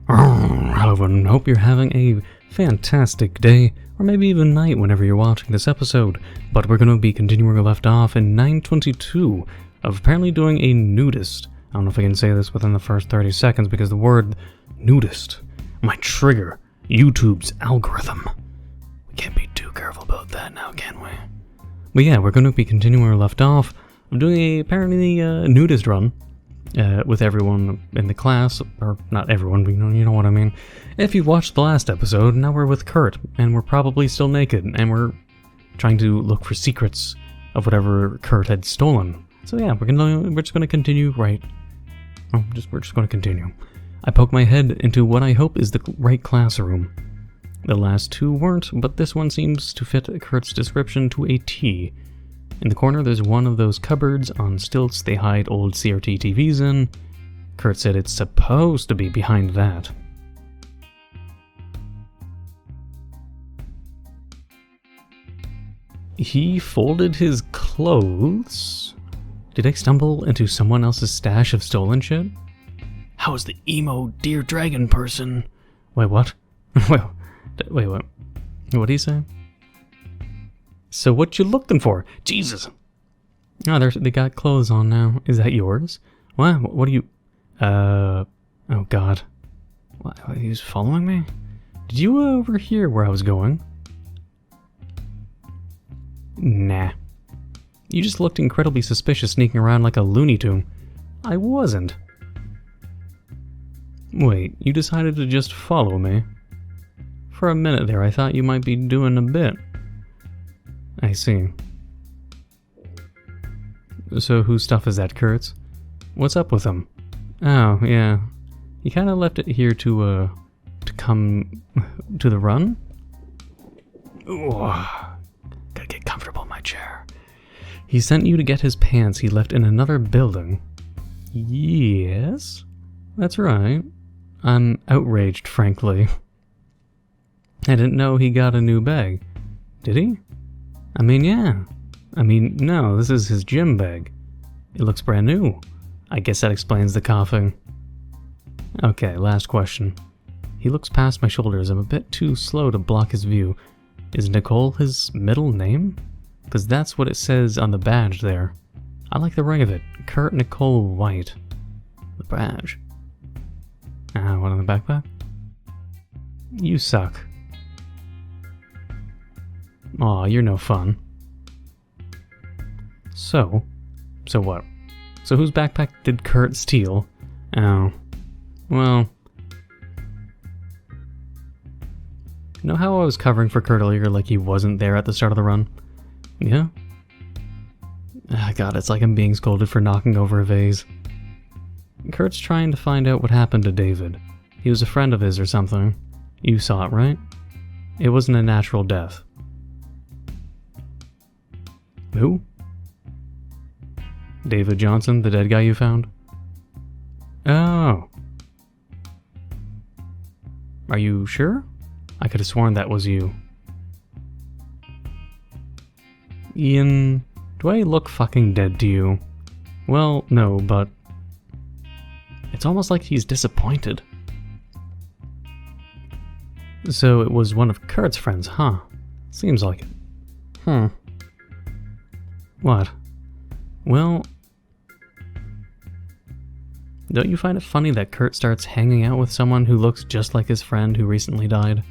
Hello everyone, hope you're having a fantastic day, or maybe even night whenever you're watching this episode, but we're going to be continuing where we left off in 922 of apparently doing a nudist. I don't know if I can say this within the first 30 seconds because the word nudist might trigger YouTube's algorithm. We can't be too careful about that now, can we? But yeah, we're going to be continuing where we left off of doing apparently a nudist run. With everyone in the class, or not everyone, but you know what I mean. If you've watched the last episode, now we're with Kurt, and we're probably still naked, and we're trying to look for secrets of whatever Kurt had stolen. So yeah, we're just gonna continue we're just gonna continue. I poke my head into what I hope is the right classroom. The last two weren't, but this one seems to fit Kurt's description to a T. In the corner, there's one of those cupboards on stilts they hide old CRT TVs in. Kurt said it's supposed to be behind that. He folded his clothes. Did I stumble into someone else's stash of stolen shit? How's the emo deer dragon person? Wait, what? Wait, what? What did he say? So what you looking for? Jesus! Oh, they got clothes on now. Is that yours? What are you... Oh god. What, he was following me? Did you overhear where I was going? Nah. You just looked incredibly suspicious sneaking around like a Looney Tune. I wasn't. Wait, you decided to just follow me? For a minute there, I thought you might be doing a bit. I see. So whose stuff is that, Kurt's? What's up with him? Oh, yeah. He kinda left it here to come to the run? Ooh, gotta get comfortable in my chair. He sent you to get his pants he left in another building. Yes? That's right. I'm outraged, frankly. I didn't know he got a new bag. Did he? I mean, yeah. I mean, no, this is his gym bag. It looks brand new. I guess that explains the coughing. Okay, last question. He looks past my shoulders. I'm a bit too slow to block his view. Is Nicole his middle name? Because that's what it says on the badge there. I like the ring of it. Kurt Nicole White. The badge. What on the backpack? You suck. Aw, you're no fun. So what? So whose backpack did Kurt steal? Oh. Well. You know how I was covering for Kurt earlier like he wasn't there at the start of the run? Yeah? God, it's like I'm being scolded for knocking over a vase. Kurt's trying to find out what happened to David. He was a friend of his or something. You saw it, right? It wasn't a natural death. Who? David Johnson, the dead guy you found? Oh. Are you sure? I could have sworn that was you. Ian, do I look fucking dead to you? Well, no, but... It's almost like he's disappointed. So it was one of Kurt's friends, huh? Seems like it. What? Well... Don't you find it funny that Kurt starts hanging out with someone who looks just like his friend who recently died?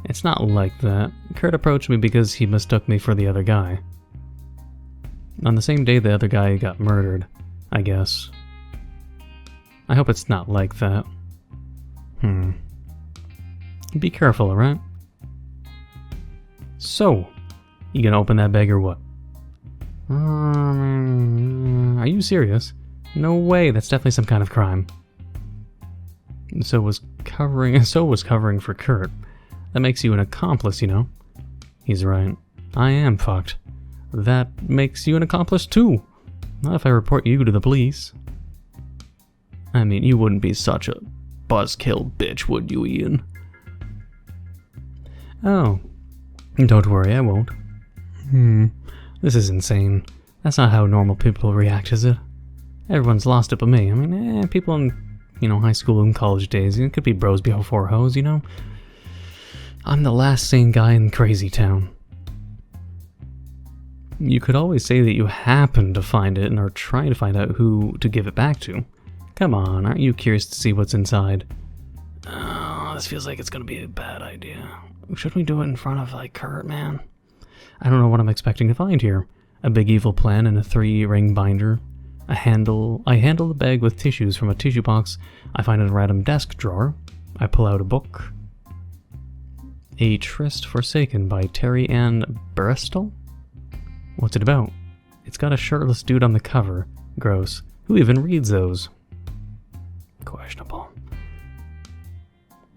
It's not like that. Kurt approached me because he mistook me for the other guy. On the same day the other guy got murdered, I guess. I hope it's not like that. Be careful, alright? So, you gonna open that bag or what? Are you serious? No way, that's definitely some kind of crime. So was covering for Kurt. That makes you an accomplice, you know? He's right. I am fucked. That makes you an accomplice too. Not if I report you to the police. I mean, you wouldn't be such a buzzkill bitch, would you, Ian? Oh. Don't worry, I won't. This is insane. That's not how normal people react, is it? Everyone's lost it but me. I mean, people in you know, high school and college days. It could be bros before hoes, you know? I'm the last sane guy in Crazy Town. You could always say that you happen to find it and are trying to find out who to give it back to. Come on, aren't you curious to see what's inside? Oh, this feels like it's gonna be a bad idea. Should we do it in front of, like, Kurt, man? I don't know what I'm expecting to find here. A big evil plan in a 3-ring binder. I handle the bag with tissues from a tissue box I find in a random desk drawer. I pull out a book. A Tryst Forsaken by Terry Ann Bristol? What's it about? It's got a shirtless dude on the cover. Gross. Who even reads those? Questionable.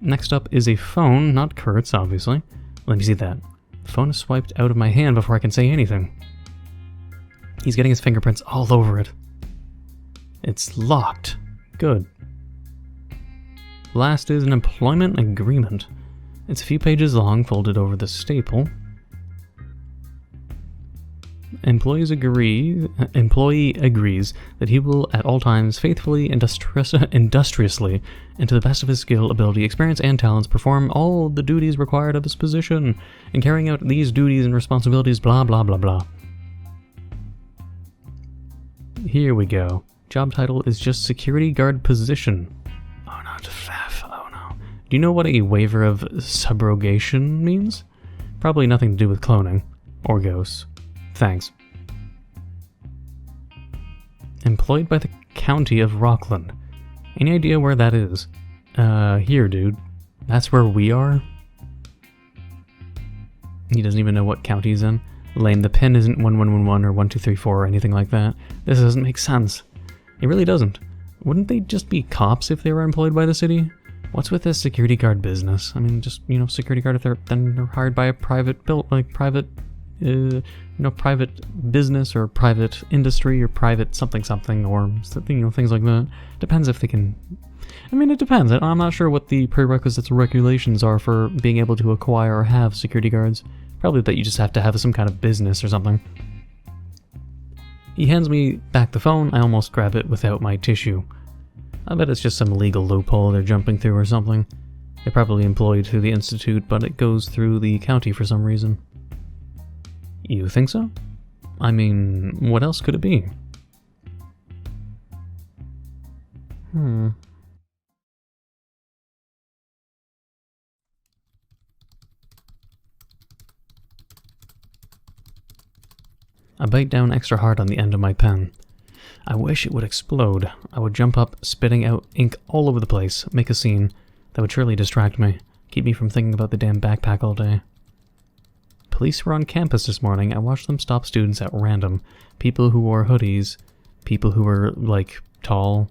Next up is a phone, not Kurt's, obviously. Let me see that. The phone is swiped out of my hand before I can say anything. He's getting his fingerprints all over it. It's locked. Good. Last is an employment agreement. It's a few pages long, folded over the staple. Employee agrees that he will at all times faithfully, industriously, and to the best of his skill, ability, experience, and talents, perform all the duties required of his position. In carrying out these duties and responsibilities, blah blah blah blah. Here we go. Job title is just security guard position. Oh no, oh no. Do you know what a waiver of subrogation means? Probably nothing to do with cloning. Or ghosts. Thanks. Employed by the county of Rockland. Any idea where that is? Here, dude. That's where we are? He doesn't even know what county he's in. Lame, the pin isn't 1111 or 1234 or anything like that. This doesn't make sense. It really doesn't. Wouldn't they just be cops if they were employed by the city? What's with this security guard business? I mean, just, you know, security guard if they're hired by a private private business or private industry or private something or something, you know, things like that. Depends if they can. I mean, it depends. I'm not sure what the prerequisites or regulations are for being able to acquire or have security guards. Probably that you just have to have some kind of business or something. He hands me back the phone. I almost grab it without my tissue. I bet it's just some legal loophole they're jumping through or something. They're probably employed through the institute, but it goes through the county for some reason. You think so? I mean, what else could it be? I bite down extra hard on the end of my pen. I wish it would explode. I would jump up, spitting out ink all over the place, make a scene. That would surely distract me, keep me from thinking about the damn backpack all day. Police were on campus this morning. I watched them stop students at random. People who wore hoodies, people who were, like, tall.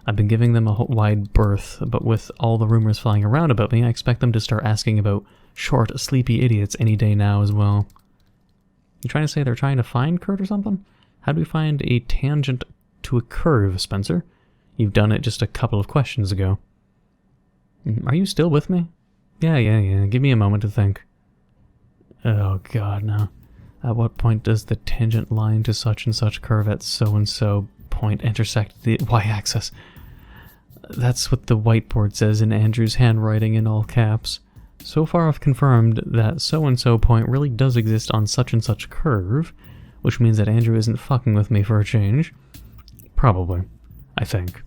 I've been giving them a wide berth, but with all the rumors flying around about me, I expect them to start asking about short, sleepy idiots any day now as well. You trying to say they're trying to find Kurt or something? How do we find a tangent to a curve, Spencer? You've done it just a couple of questions ago. Are you still with me? Yeah. Give me a moment to think. Oh god, no. At what point does the tangent line to such and such curve at so-and-so point intersect the y-axis? That's what the whiteboard says in Andrew's handwriting in all caps. So far I've confirmed that so-and-so point really does exist on such and such curve, which means that Andrew isn't fucking with me for a change. Probably. I think.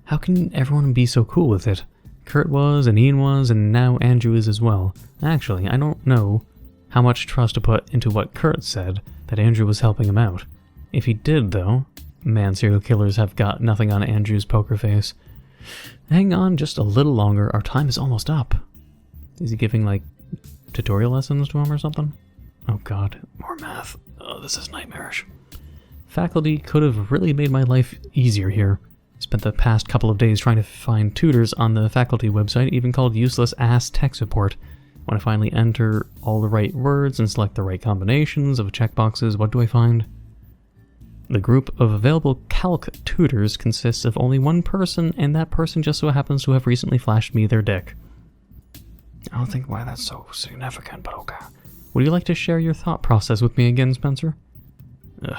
How can everyone be so cool with it? Kurt was, and Ian was, and now Andrew is as well. Actually, I don't know how much trust to put into what Kurt said, that Andrew was helping him out. If he did, though, man, serial killers have got nothing on Andrew's poker face. Hang on just a little longer, our time is almost up. Is he giving, like, tutorial lessons to him or something? Oh god, more math. Oh, this is nightmarish. Faculty could have really made my life easier here. Spent the past couple of days trying to find tutors on the faculty website, even called useless ass tech support. When I finally enter all the right words and select the right combinations of checkboxes, what do I find? The group of available calc tutors consists of only one person, and that person just so happens to have recently flashed me their dick. I don't think why that's so significant, but okay. Would you like to share your thought process with me again, Spencer? Ugh.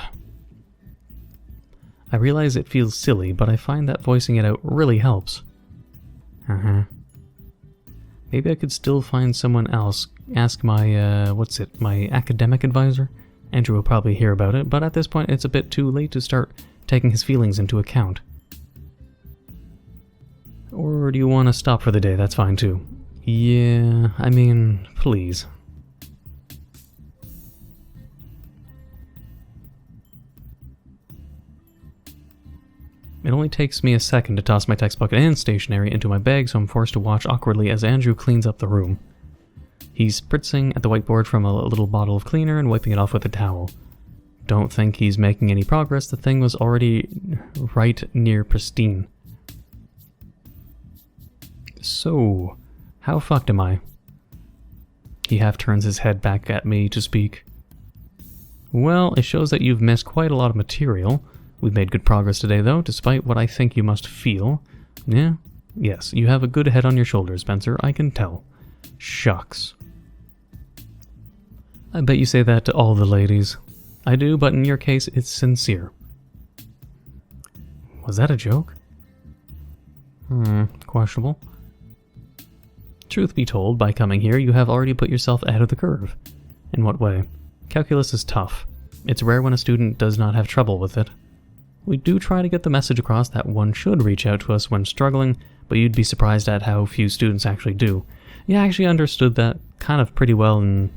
I realize it feels silly, but I find that voicing it out really helps. Maybe I could still find someone else. Ask my, my academic advisor? Andrew will probably hear about it, but at this point it's a bit too late to start taking his feelings into account. Or do you want to stop for the day? That's fine too. Yeah, I mean, please. It only takes me a second to toss my textbook and stationery into my bag, so I'm forced to watch awkwardly as Andrew cleans up the room. He's spritzing at the whiteboard from a little bottle of cleaner and wiping it off with a towel. Don't think he's making any progress. The thing was already right near pristine. So, how fucked am I? He half turns his head back at me to speak. Well, it shows that you've missed quite a lot of material. We've made good progress today, though, despite what I think you must feel. Yeah? Yes, you have a good head on your shoulders, Spencer, I can tell. Shucks. I bet you say that to all the ladies. I do, but in your case, it's sincere. Was that a joke? Questionable. Truth be told, by coming here, you have already put yourself ahead of the curve. In what way? Calculus is tough. It's rare when a student does not have trouble with it. We do try to get the message across that one should reach out to us when struggling, but you'd be surprised at how few students actually do. Yeah, I actually understood that kind of pretty well in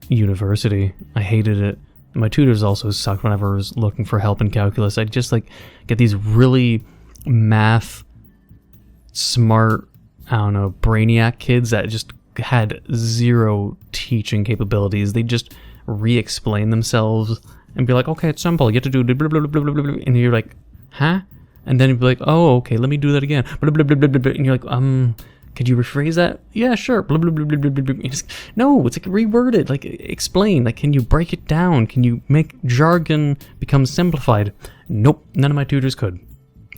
university. I hated it. My tutors also sucked whenever I was looking for help in calculus. I'd just get these really math smart, I don't know, brainiac kids that just had zero teaching capabilities. They just re-explain themselves and be like, okay, it's simple, you have to do blah, blah, blah, blah, blah, blah. And you're like, huh? And then you'd be like, oh, okay, let me do that again. Blah, blah, blah, blah, blah. And you're like, could you rephrase that? Yeah, sure. Blah, blah, blah, blah, blah, blah. No, it's reworded, explain, can you break it down? Can you make jargon become simplified? Nope, none of my tutors could.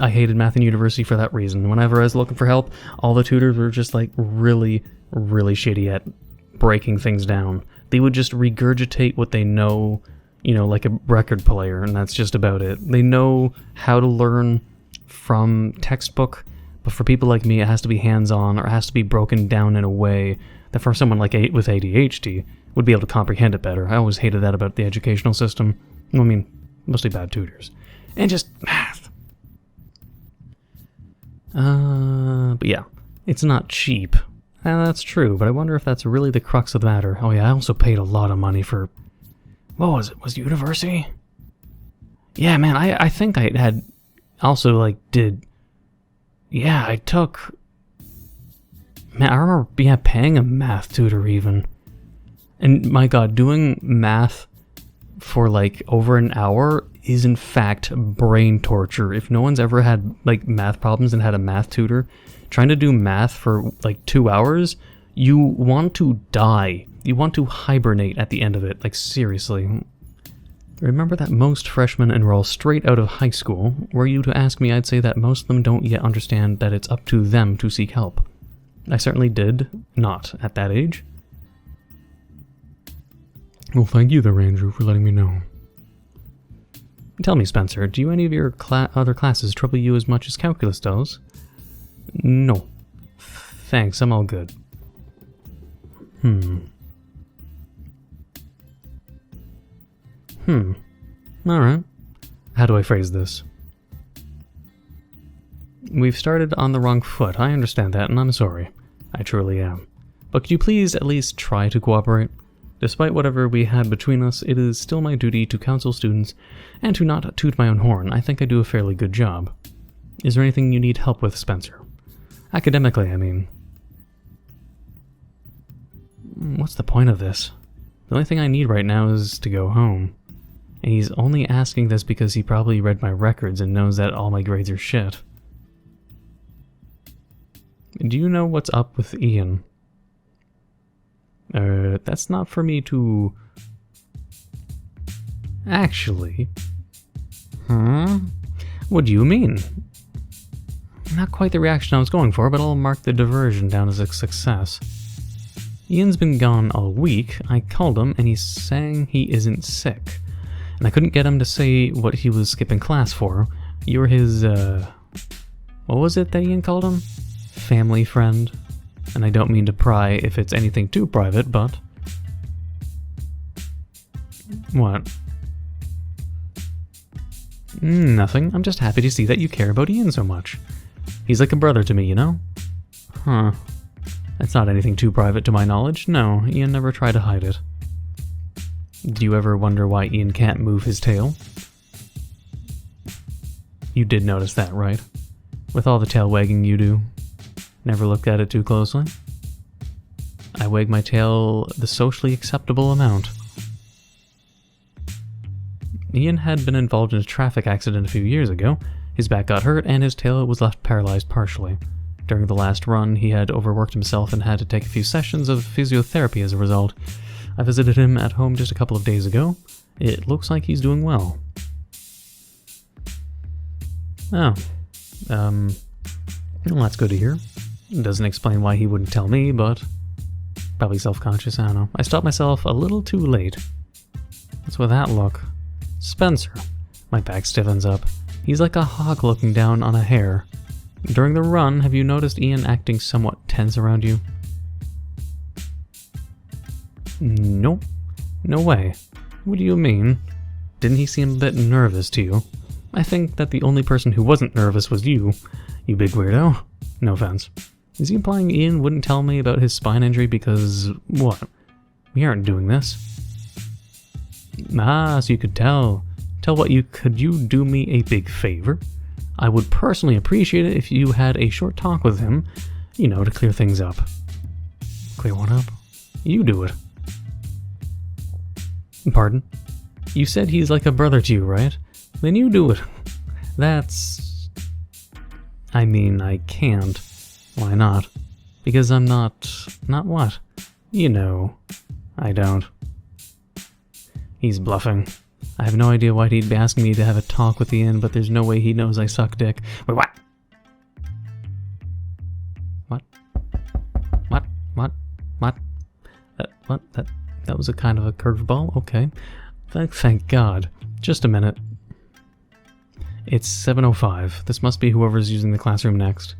I hated math in university for that reason. Whenever I was looking for help, all the tutors were just really, really shitty at breaking things down. They would just regurgitate what they know, like a record player, and that's just about it. They know how to learn from textbook, but for people like me, it has to be hands-on, or it has to be broken down in a way that for someone with ADHD would be able to comprehend it better. I always hated that about the educational system. I mean, mostly bad tutors. And just math. But yeah, it's not cheap. That's true, but I wonder if that's really the crux of the matter. Oh yeah, I also paid a lot of money for... What was it? Was it university? Yeah, man, I think I had also, I took... Man, I remember paying a math tutor even. And my god, doing math for over an hour is in fact brain torture. If no one's ever had math problems and had a math tutor, trying to do math for 2 hours, you want to die. You want to hibernate at the end of it, seriously. Remember that most freshmen enroll straight out of high school. Were you to ask me, I'd say that most of them don't yet understand that it's up to them to seek help. I certainly did not at that age. Well, thank you there, Andrew, for letting me know. Tell me, Spencer, do any of your other classes trouble you as much as calculus does? No. Thanks, I'm all good. Alright. How do I phrase this? We've started on the wrong foot, I understand that, and I'm sorry. I truly am. But could you please at least try to cooperate? Despite whatever we had between us, it is still my duty to counsel students, and to not toot my own horn. I think I do a fairly good job. Is there anything you need help with, Spencer? Academically, I mean. What's the point of this? The only thing I need right now is to go home. And he's only asking this because he probably read my records and knows that all my grades are shit. Do you know what's up with Ian? That's not for me to... Actually... What do you mean? Not quite the reaction I was going for, but I'll mark the diversion down as a success. Ian's been gone all week. I called him and he's saying he isn't sick. and I couldn't get him to say what he was skipping class for. You're his, what was it that Ian called him? Family friend. And I don't mean to pry if it's anything too private, but... What? Nothing. I'm just happy to see that you care about Ian so much. He's like a brother to me, you know? Huh. That's not anything too private to my knowledge. No, Ian never tried to hide it. Do you ever wonder why Ian can't move his tail? You did notice that, right? With all the tail wagging you do. Never looked at it too closely. I wag my tail the socially acceptable amount. Ian had been involved in a traffic accident a few years ago. His back got hurt and his tail was left paralyzed partially. During the last run, he had overworked himself and had to take a few sessions of physiotherapy as a result. I visited him at home just a couple of days ago. It looks like he's doing well. Oh. Well, that's good to hear. Doesn't explain why he wouldn't tell me, but... Probably self-conscious, I don't know. I stopped myself a little too late. What's with that look? Spencer. My back stiffens up. He's like a hawk looking down on a hare. During the run, have you noticed Ian acting somewhat tense around you? Nope. No way. What do you mean? Didn't he seem a bit nervous to you? I think that the only person who wasn't nervous was you. You big weirdo. No offense. Is he implying Ian wouldn't tell me about his spine injury because... what? We aren't doing this. Ah, so you could tell. Tell what you... Could you do me a big favor? I would personally appreciate it if you had a short talk with him, you know, to clear things up. Clear what up? You do it. Pardon? You said he's like a brother to you, right? Then you do it. That's... I mean, I can't. Why not? Because I'm not... Not what? You know. I don't. He's bluffing. I have no idea why he'd be asking me to have a talk with Ian, but there's no way he knows I suck dick. Wait, what? What? What? What? What? What? That was a kind of a curveball? Okay. Thank God. Just a minute. It's 7:05. This must be whoever's using the classroom next.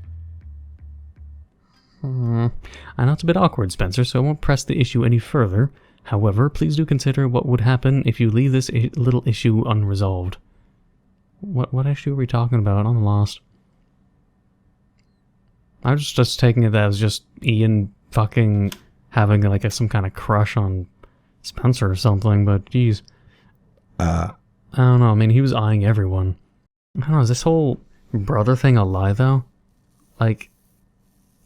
I know it's a bit awkward, Spencer, so I won't press the issue any further. However, please do consider what would happen if you leave this little issue unresolved. What issue are we talking about? I'm lost. I was just taking it as just Ian fucking having like some kind of crush on Spencer or something, but geez. I don't know, I mean, he was eyeing everyone. I don't know, is this whole brother thing a lie, though? Like,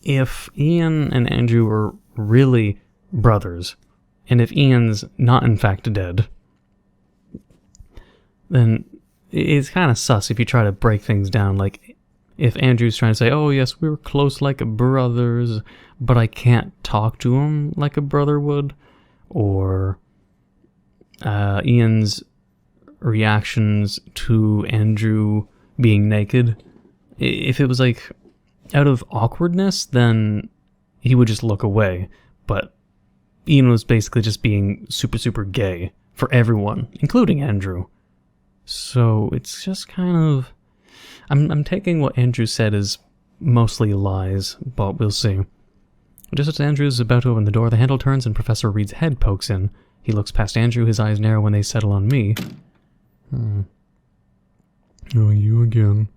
if Ian and Andrew were really brothers, and if Ian's not in fact dead, then it's kind of sus if you try to break things down. Like, if Andrew's trying to say, oh yes, we were close like brothers, but I can't talk to him like a brother would, or Ian's reactions to Andrew being naked, if it was like out of awkwardness, then he would just look away. But Ian was basically just being super gay for everyone, including Andrew. So it's just kind of... I'm taking what Andrew said as mostly lies, but we'll see. Just as Andrew is about to open the door, the handle turns and Professor Reed's head pokes in. He looks past Andrew, his eyes narrow when they settle on me. Oh, you again.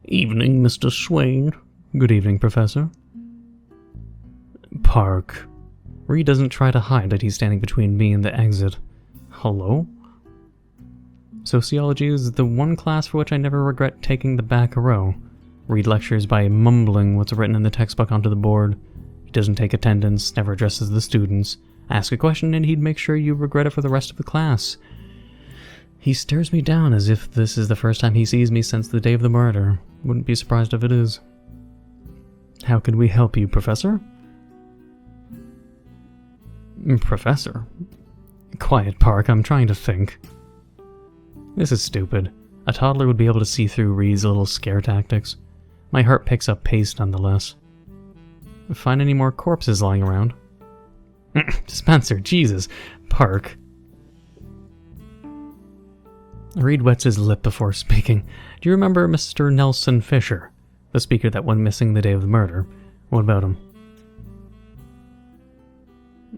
Evening, Mr. Swain. Good evening, Professor. Park. Reed doesn't try to hide that he's standing between me and the exit. Hello? Sociology is the one class for which I never regret taking the back row. Reed lectures by mumbling what's written in the textbook onto the board. He doesn't take attendance, never addresses the students. Ask a question and he'd make sure you regret it for the rest of the class. He stares me down as if this is the first time he sees me since the day of the murder. Wouldn't be surprised if it is. How can we help you, Professor? Professor? Quiet, Park, I'm trying to think. This is stupid. A toddler would be able to see through Reed's little scare tactics. My heart picks up pace nonetheless. Find any more corpses lying around? Spencer, Jesus. Park. Reed wets his lip before speaking. Do you remember Mr. Nelson Fisher? The speaker that went missing the day of the murder. What about him?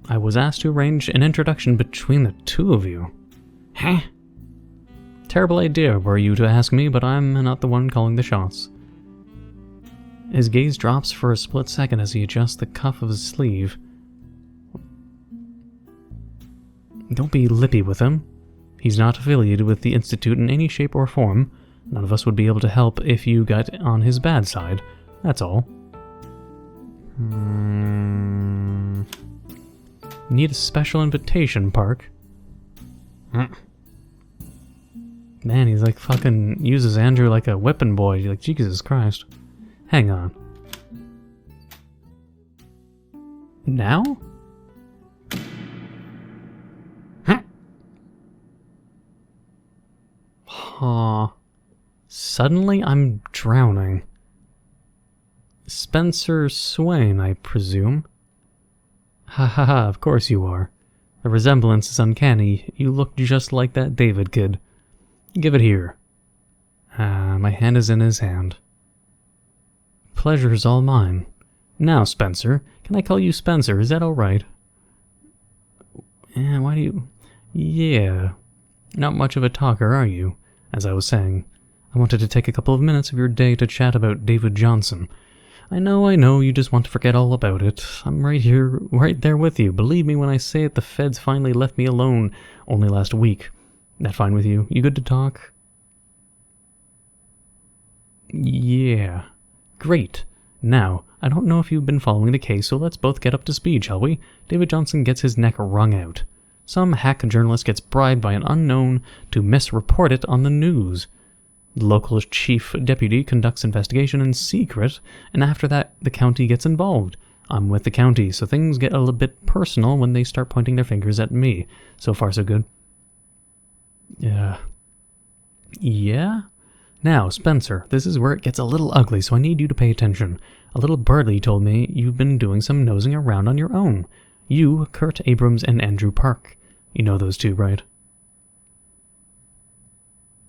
I was asked to arrange an introduction between the two of you. Huh? Terrible idea were you to ask me, but I'm not the one calling the shots. His gaze drops for a split second as he adjusts the cuff of his sleeve. Don't be lippy with him. He's not affiliated with the Institute in any shape or form. None of us would be able to help if you got on his bad side. That's all. Need a special invitation, Park. Man, he's like fucking uses Andrew like a whipping boy. Like, Jesus Christ. Hang on. Now? Suddenly I'm drowning. Spencer Swain, I presume. Ha ha ha, of course you are. The resemblance is uncanny. You look just like that David kid. Give it here. My hand is in his hand. Pleasure's all mine. Now, Spencer, can I call you Spencer? Is that alright? Why do you... Yeah. Not much of a talker, are you? As I was saying, I wanted to take a couple of minutes of your day to chat about David Johnson. I know, you just want to forget all about it. I'm right here, right there with you. Believe me when I say it, the feds finally left me alone only last week. That fine with you? You good to talk? Yeah. Great. Now, I don't know if you've been following the case, so let's both get up to speed, shall we? David Johnson gets his neck wrung out. Some hack journalist gets bribed by an unknown to misreport it on the news. The local chief deputy conducts investigation in secret, and after that, the county gets involved. I'm with the county, so things get a little bit personal when they start pointing their fingers at me. So far, so good. Yeah? Now, Spencer, this is where it gets a little ugly, so I need you to pay attention. A little birdie told me you've been doing some nosing around on your own. You, Kurt Abrams, and Andrew Park. You know those two, right?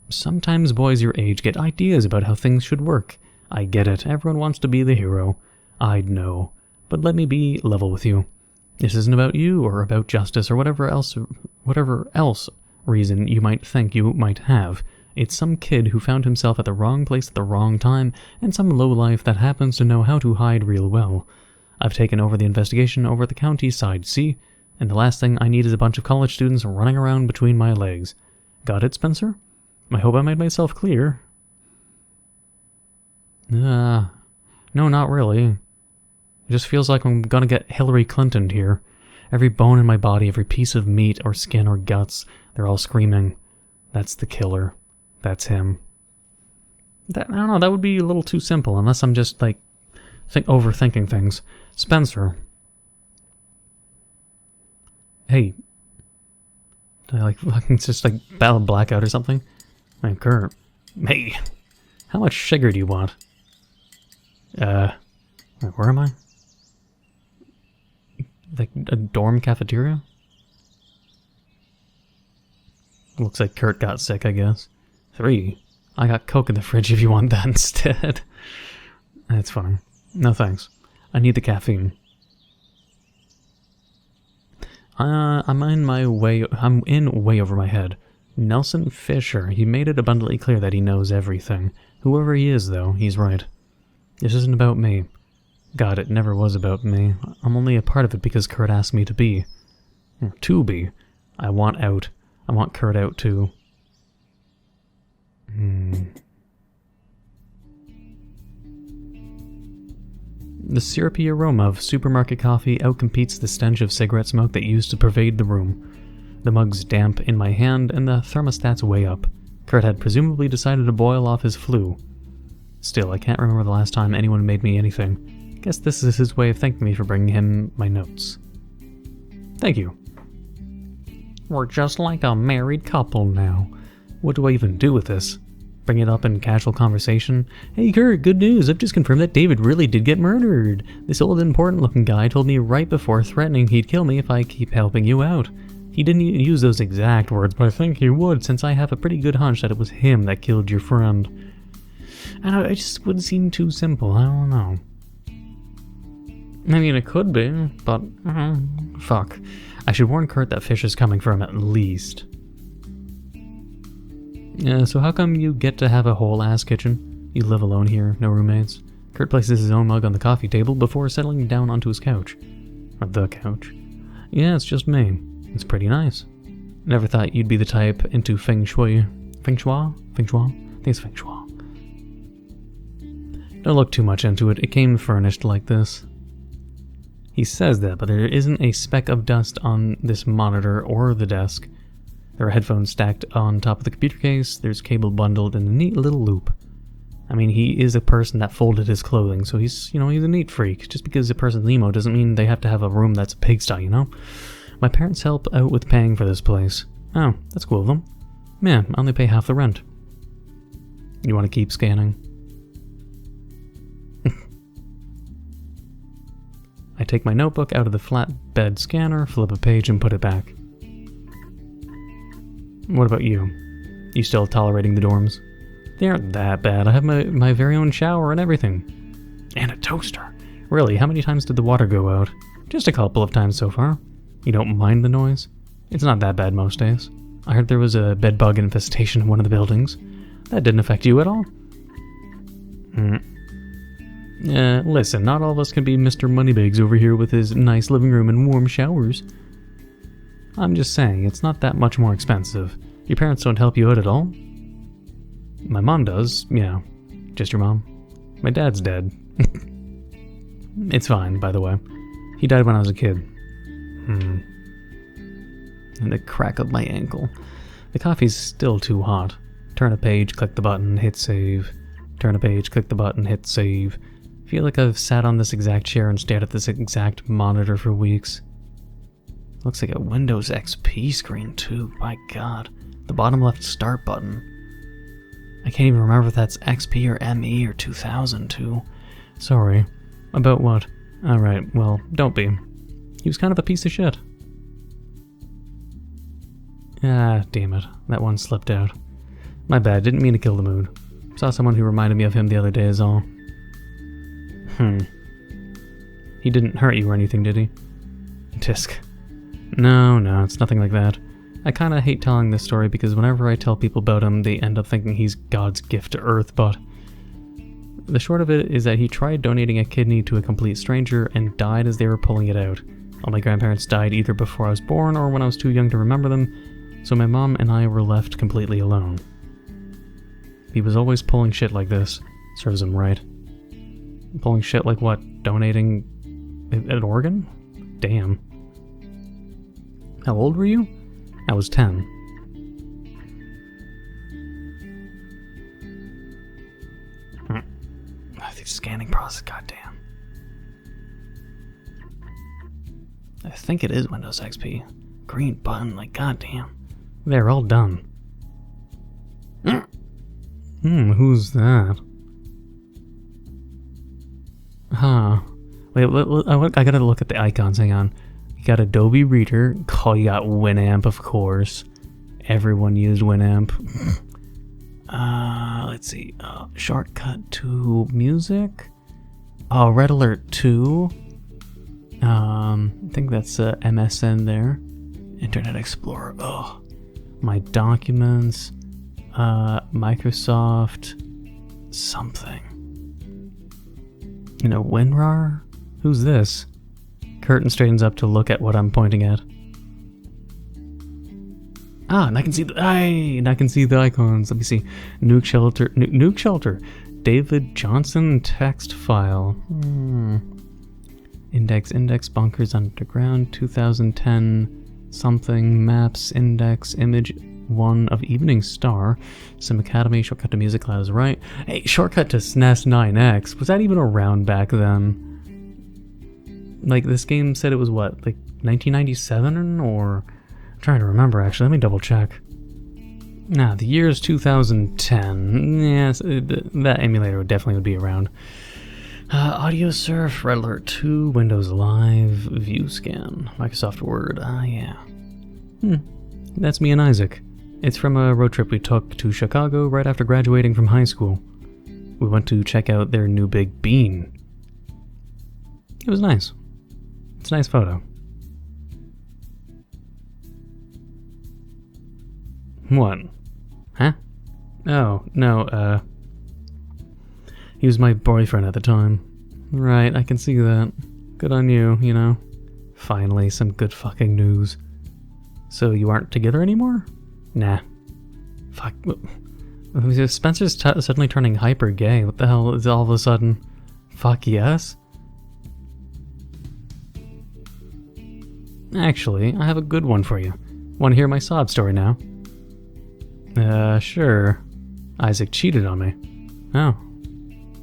Sometimes boys your age get ideas about how things should work. I get it. Everyone wants to be the hero. I know. But let me be level with you. This isn't about you or about justice or whatever else reason you might think you might have. It's some kid who found himself at the wrong place at the wrong time, and some lowlife that happens to know how to hide real well. I've taken over the investigation over the county side, see? And the last thing I need is a bunch of college students running around between my legs. Got it, Spencer? I hope I made myself clear. No, not really. It just feels like I'm gonna get Hillary Clinton here. Every bone in my body, every piece of meat or skin or guts, they're all screaming. That's the killer. That's him. I don't know, that would be a little too simple, unless I'm just, like, overthinking things. Spencer. Hey. Did I, like, fucking just, like, battle blackout or something? Hey, Kurt. Hey. How much sugar do you want? Where am I? Like, a dorm cafeteria? Looks like Kurt got sick, I guess. 3. I got Coke in the fridge if you want that instead. That's funny. No thanks. I need the caffeine. I'm in way over my head. Nelson Fisher. He made it abundantly clear that he knows everything. Whoever he is, though, he's right. This isn't about me. God, it never was about me. I'm only a part of it because Kurt asked me to be. To be. I want out. I want Kurt out, too. The syrupy aroma of supermarket coffee outcompetes the stench of cigarette smoke that used to pervade the room. The mug's damp in my hand and the thermostat's way up. Kurt had presumably decided to boil off his flu. Still, I can't remember the last time anyone made me anything. Guess this is his way of thanking me for bringing him my notes. Thank you. We're just like a married couple now. What do I even do with this? Bring it up in casual conversation? Hey Kurt, good news, I've just confirmed that David really did get murdered. This old important looking guy told me right before threatening he'd kill me if I keep helping you out. He didn't use those exact words, but I think he would, since I have a pretty good hunch that it was him that killed your friend. And it just would seem too simple, I don't know. I mean, it could be, but fuck. I should warn Kurt that fish is coming for him at least. Yeah, so how come you get to have a whole-ass kitchen? You live alone here, no roommates. Kurt places his own mug on the coffee table before settling down onto his couch. Or the couch. Yeah, it's just me. It's pretty nice. Never thought you'd be the type into feng shui. Feng shui? Feng shui? I think it's feng shui. Don't look too much into it. It came furnished like this. He says that, but there isn't a speck of dust on this monitor or the desk. There are headphones stacked on top of the computer case. There's cable bundled in a neat little loop. I mean, he is a person that folded his clothing, so he's a neat freak. Just because a person's emo doesn't mean they have to have a room that's a pigsty, you know? My parents help out with paying for this place. Oh, that's cool of them. Man, I only pay half the rent. You want to keep scanning? I take my notebook out of the flatbed scanner, flip a page, and put it back. What about you? You still tolerating the dorms? They aren't that bad. I have my very own shower and everything. And a toaster. Really, how many times did the water go out? Just a couple of times so far. You don't mind the noise? It's not that bad most days. I heard there was a bedbug infestation in one of the buildings. That didn't affect you at all? Listen, not all of us can be Mr. Moneybags over here with his nice living room and warm showers. I'm just saying, it's not that much more expensive. Your parents don't help you out at all? My mom does, yeah. Just your mom? My dad's dead. It's fine, by the way. He died when I was a kid. And the crack of my ankle. The coffee's still too hot. Turn a page, click the button, hit save. Turn a page, click the button, hit save. Feel like I've sat on this exact chair and stared at this exact monitor for weeks. Looks like a Windows XP screen too, my god. The bottom left start button. I can't even remember if that's XP or ME or 2000 too. Sorry. About what? Alright, well, don't be. He was kind of a piece of shit. Ah, damn it. That one slipped out. My bad, didn't mean to kill the mood. Saw someone who reminded me of him the other day is all. He didn't hurt you or anything, did he? Tisk. No, it's nothing like that. I kinda hate telling this story because whenever I tell people about him, they end up thinking he's God's gift to Earth, but... The short of it is that he tried donating a kidney to a complete stranger and died as they were pulling it out. All my grandparents died either before I was born or when I was too young to remember them, so my mom and I were left completely alone. He was always pulling shit like this. Serves him right. Pulling shit like what? Donating an organ? Damn. How old were you? I was 10. I think scanning process, goddamn. I think it is Windows XP. Green button, like goddamn. They're all done. Who's that? Huh. Wait, I gotta look at the icons, hang on. You got Adobe Reader. Oh, you got Winamp, of course. Everyone used Winamp. Let's see. Shortcut to music. Oh, Red Alert 2. I think that's MSN there. Internet Explorer. Oh, my documents. Microsoft. Something. WinRAR? Who's this? Curtain straightens up to look at what I'm pointing at. And I can see the icons. Let me see. Nuke Shelter. Nuke Shelter. David Johnson text file. Index bunkers underground. 2010 something. Maps index image 1 of Evening Star. Sim Academy. Shortcut to Music Cloud is right. Hey, shortcut to SNES 9X. Was that even around back then? Like, this game said it was what, like 1997 or... I'm trying to remember actually, let me double check. The year is 2010. Yes, that emulator definitely would be around. Audio Surf, Red Alert 2, Windows Live, View Scan, Microsoft Word, yeah. That's me and Isaac. It's from a road trip we took to Chicago right after graduating from high school. We went to check out their new big bean. It was nice. It's a nice photo. What? Huh? Oh, no, he was my boyfriend at the time. Right, I can see that. Good on you, you know. Finally, some good fucking news. So you aren't together anymore? Nah. Fuck. Spencer's suddenly turning hyper gay. What the hell is all of a sudden? Fuck yes? Actually, I have a good one for you. Want to hear my sob story now? Sure. Isaac cheated on me. Oh.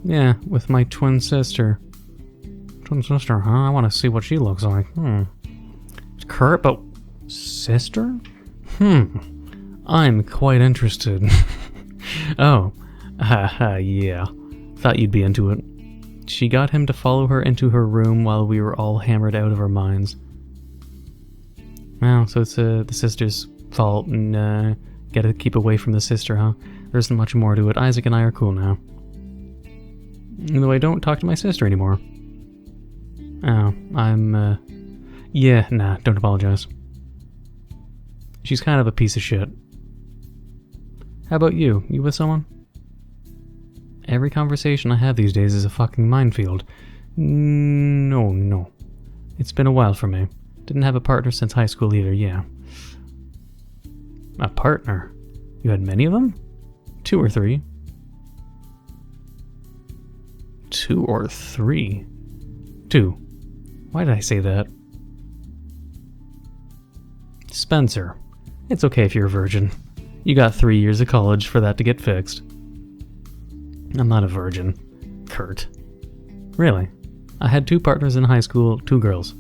Yeah, with my twin sister. Twin sister, huh? I want to see what she looks like. Kurt, but... sister? I'm quite interested. Oh. Yeah. Thought you'd be into it. She got him to follow her into her room while we were all hammered out of our minds. Well, so it's the sister's fault, and gotta keep away from the sister, huh? There isn't much more to it. Isaac and I are cool now. Anyway, don't talk to my sister anymore. Oh, yeah, nah, don't apologize. She's kind of a piece of shit. How about you? You with someone? Every conversation I have these days is a fucking minefield. No. It's been a while for me. Didn't have a partner since high school either, yeah. A partner? You had many of them? 2 or 3? 2 or 3? 2. Why did I say that? Spencer. It's okay if you're a virgin. You got 3 years of college for that to get fixed. I'm not a virgin. Kurt. Really? I had 2 partners in high school, 2 girls.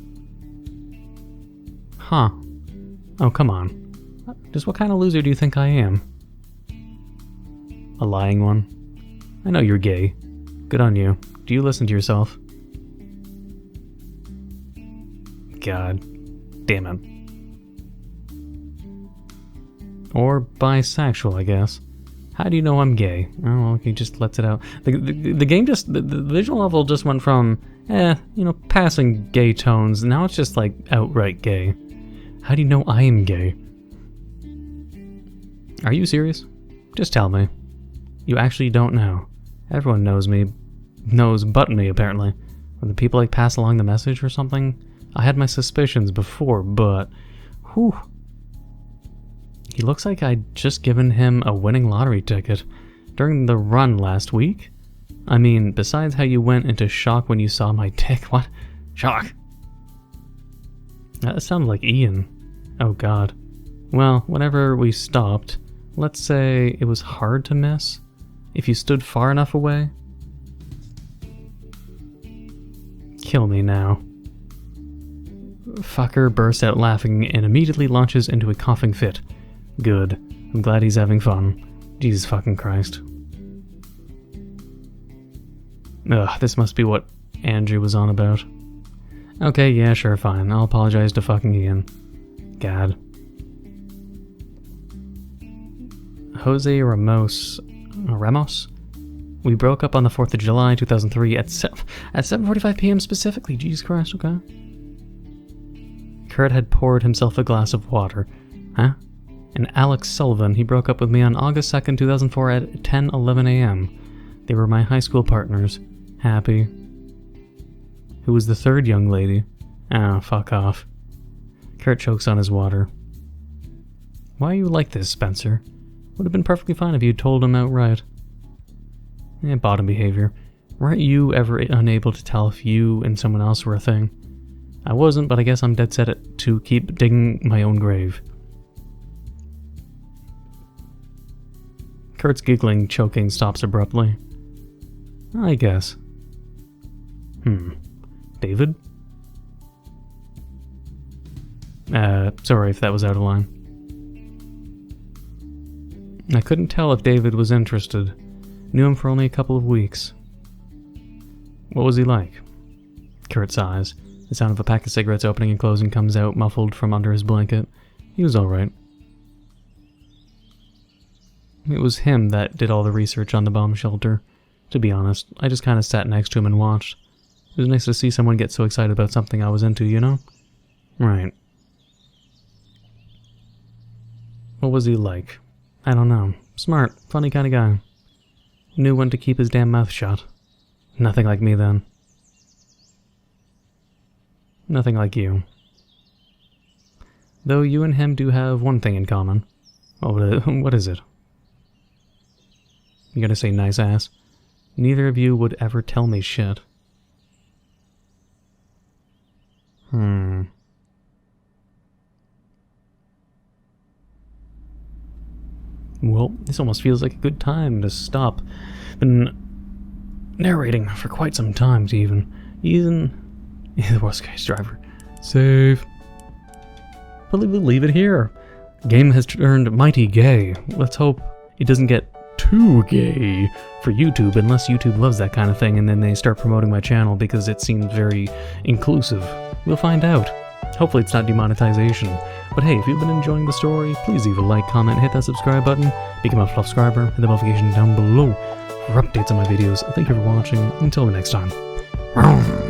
Huh. Oh, come on. Just what kind of loser do you think I am? A lying one? I know you're gay. Good on you. Do you listen to yourself? God damn it. Or bisexual, I guess. How do you know I'm gay? Oh, well, he just lets it out. The game just... The visual level just went from, passing gay tones. Now it's just, like, outright gay. How do you know I am gay? Are you serious? Just tell me. You actually don't know. Everyone knows me. Knows but me, apparently. When the people, like, pass along the message or something? I had my suspicions before, but... Whew. He looks like I'd just given him a winning lottery ticket during the run last week. I mean, besides how you went into shock when you saw my dick. What? Shock? That sounded like Ian. Oh god. Well, whenever we stopped, let's say it was hard to miss. If you stood far enough away. Kill me now. Fucker bursts out laughing and immediately launches into a coughing fit. Good. I'm glad he's having fun. Jesus fucking Christ. Ugh, this must be what Andrew was on about. Okay, yeah, sure, fine. I'll apologize to fucking Ian. God. Jose Ramos? We broke up on the 4th of July, 2003 at 7:45 p.m. specifically. Jesus Christ, okay. Kurt had poured himself a glass of water. Huh? And Alex Sullivan, he broke up with me on August 2nd, 2004 at 10:11 a.m. They were my high school partners. Happy. Who was the 3rd young lady? Ah, fuck off. Kurt chokes on his water. Why are you like this, Spencer? Would have been perfectly fine if you told him outright. Bottom behavior. Weren't you ever unable to tell if you and someone else were a thing? I wasn't, but I guess I'm dead set to keep digging my own grave. Kurt's giggling, choking, stops abruptly. I guess. David? Sorry if that was out of line. I couldn't tell if David was interested. Knew him for only a couple of weeks. What was he like? Kurt sighs. The sound of a pack of cigarettes opening and closing comes out, muffled from under his blanket. He was alright. It was him that did all the research on the bomb shelter. To be honest, I just kind of sat next to him and watched. It was nice to see someone get so excited about something I was into, you know? Right. What was he like? I don't know. Smart, funny kind of guy. Knew when to keep his damn mouth shut. Nothing like me then. Nothing like you. Though you and him do have one thing in common. Oh, what is it? You gotta say nice ass. Neither of you would ever tell me shit. Well, this almost feels like a good time to stop. Been narrating for quite some time to even the worst case driver. Save. But we'll leave it here. The game has turned mighty gay. Let's hope it doesn't get too gay for YouTube, unless YouTube loves that kind of thing and then they start promoting my channel because it seems very inclusive. We'll find out. Hopefully it's not demonetization. But hey, if you've been enjoying the story, please leave a like, comment, hit that subscribe button, become a subscriber, hit the notification down below for updates on my videos. Thank you for watching. Until the next time.